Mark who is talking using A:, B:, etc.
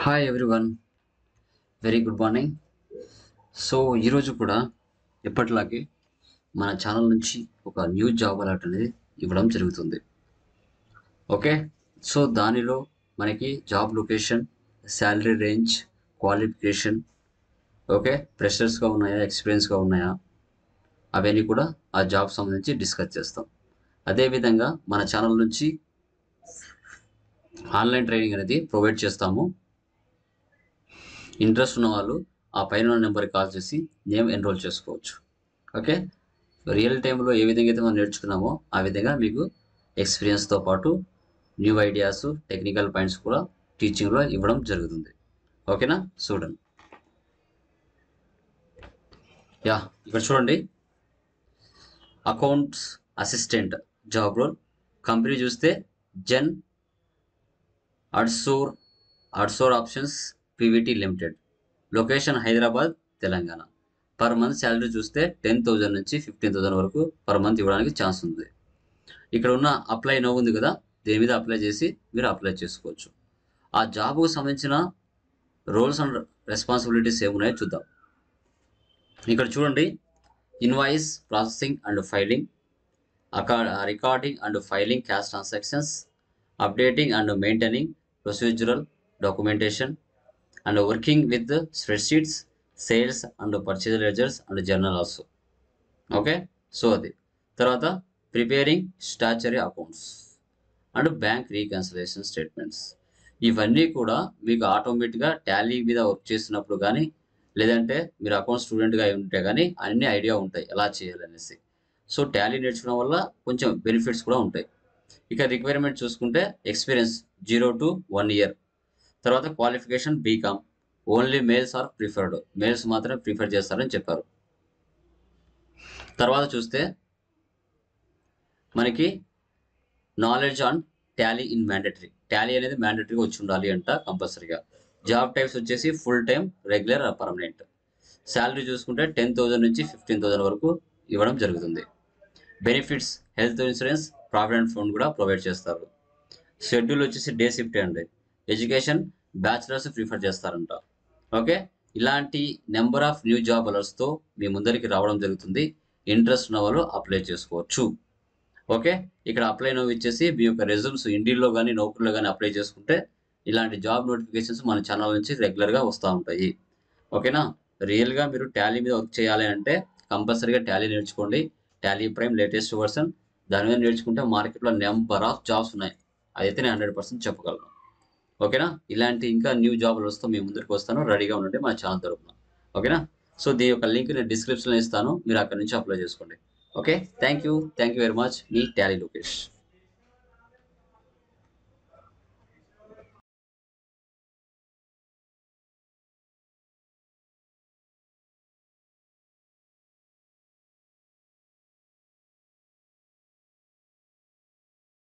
A: Hi everyone, very good morning. So ఈరోజు కూడా ఎప్పటిలాగే మన ఛానల్ నుంచి ఒక న్యూ జాబ్ అలర్ట్ అనేది ఇవ్వడం జరుగుతుంది. ఓకే, సో దానిలో మనకి job location, salary range, qualification, okay, ఫ్రెషర్స్గా ఉన్నాయా, ఎక్స్పీరియన్స్గా ఉన్నాయా, అవన్నీ కూడా ఆ జాబ్ సంబంధించి డిస్కస్ చేస్తాం. అదేవిధంగా మన ఛానల్ నుంచి ఆన్లైన్ ట్రైనింగ్ అనేది ప్రొవైడ్ చేస్తాము. ఇంట్రెస్ట్ ఉన్న వాళ్ళు ఆ పైన నెంబర్కి కాల్ చేసి నేమ్ ఎన్రోల్ చేసుకోవచ్చు. ఓకే, రియల్ టైంలో ఏ విధంగా అయితే మనం నేర్చుకున్నామో ఆ విధంగా మీకు ఎక్స్పీరియన్స్తో పాటు న్యూ ఐడియాస్, టెక్నికల్ పాయింట్స్ కూడా టీచింగ్లో ఇవ్వడం జరుగుతుంది. ఓకేనా, చూడండి. ఇక్కడ చూడండి, accounts assistant job role. Company చూస్తే జెన్ అడ్సోర్ options PVT limited. Location Hyderabad, Telangana. Per month salary చూస్తే 10,000 నుంచి 15,000 వరకు పర్ మంత్ ఇవ్వడానికి ఛాన్స్ ఉంది. ఇక్కడ ఉన్న అప్లై నో ఉంది కదా, దీని మీద అప్లై చేసి మీరు అప్లై చేసుకోవచ్చు. ఆ జాబ్కు సంబంధించిన రోల్స్ అండ్ రెస్పాన్సిబిలిటీస్ ఏమున్నాయో చూద్దాం. ఇక్కడ చూడండి, invoice processing and filing, recording and filing cash transactions, updating and maintaining procedural documentation, and working with spreadsheets, sales and purchase ledgers and journal also. Okay, so అది తర్వాత preparing statutory accounts and bank reconciliation statements. ఇవన్నీ కూడా మీకు ఆటోమేటిక్గా Tally మీద work చేస్తున్నప్పుడు కానీ, లేదంటే మీరు అకౌంట్ స్టూడెంట్గా ఉంటే కానీ అన్ని ఐడియా ఉంటాయి ఎలా చేయాలనేసి. సో టాలీ నేర్చుకోవడం వల్ల కొంచెం బెనిఫిట్స్ కూడా ఉంటాయి. ఇక రిక్వైర్మెంట్ చూసుకుంటే ఎక్స్పీరియన్స్ 0 to 1 year. తర్వాత qualification BCom, only males are preferred, males మాత్రమే ప్రిఫర్ చేస్తారని చెప్పారు. తర్వాత చూస్తే మనకి knowledge on Tally in mandatory. Tally అనేది మ్యాండేటరీగా వచ్చి ఉండాలి అంట కంపల్సరీగా. జాబ్ టైప్స్ వచ్చేసి full time, regular, permanent. Salary చూసుకుంటే 10,000 నుంచి 15,000 వరకు ఇవ్వడం జరుగుతుంది. Benefits health insurance, provident fund కూడా ప్రొవైడ్ చేస్తారు. షెడ్యూల్ వచ్చేసి డే షిఫ్ట్ అండి. ఎడ్యుకేషన్ బ్యాచిలర్స్ ప్రిఫర్ చేస్తారంట. ఓకే, ఇలాంటి నెంబర్ ఆఫ్ న్యూ జాబ్ అలర్ట్స్తో మీ ముందరికి రావడం జరుగుతుంది. ఇంట్రెస్ట్ ఉన్న వాళ్ళు అప్లై చేసుకోవచ్చు. ఓకే, ఇక్కడ అప్లై నో ఇచ్చేసి మీ యొక్క రెజ్యూమ్స్ ఇండియాలో కానీ నౌకరీలో కానీ అప్లై చేసుకుంటే ఇలాంటి జాబ్ నోటిఫికేషన్స్ మన ఛానల్ నుంచి రెగ్యులర్గా వస్తూ ఉంటాయి. ఓకేనా, రియల్గా మీరు టాలీ మీద వర్క్ చేయాలి అంటే కంపల్సరీగా టాలీ నేర్చుకోండి. టాలీ ప్రైమ్ లేటెస్ట్ వర్షన్, దాని మీద నేర్చుకుంటే మార్కెట్లో నెంబర్ ఆఫ్ జాబ్స్ ఉన్నాయి. అదైతే నేను 100% చెప్పగలను. ఓకేనా, ఇలాంటి ఇంకా న్యూ జాబ్లు వస్తూ మీ ముందరికి వస్తాను, రెడీగా ఉండండి మన ఛానల్ తరపున. ఓకేనా, సో దీని యొక్క లింక్ నేను డిస్క్రిప్షన్లో ఇస్తాను, మీరు అక్కడ నుంచి అప్లై చేసుకోండి. Okay, thank you very much. Me Tally Lokesh.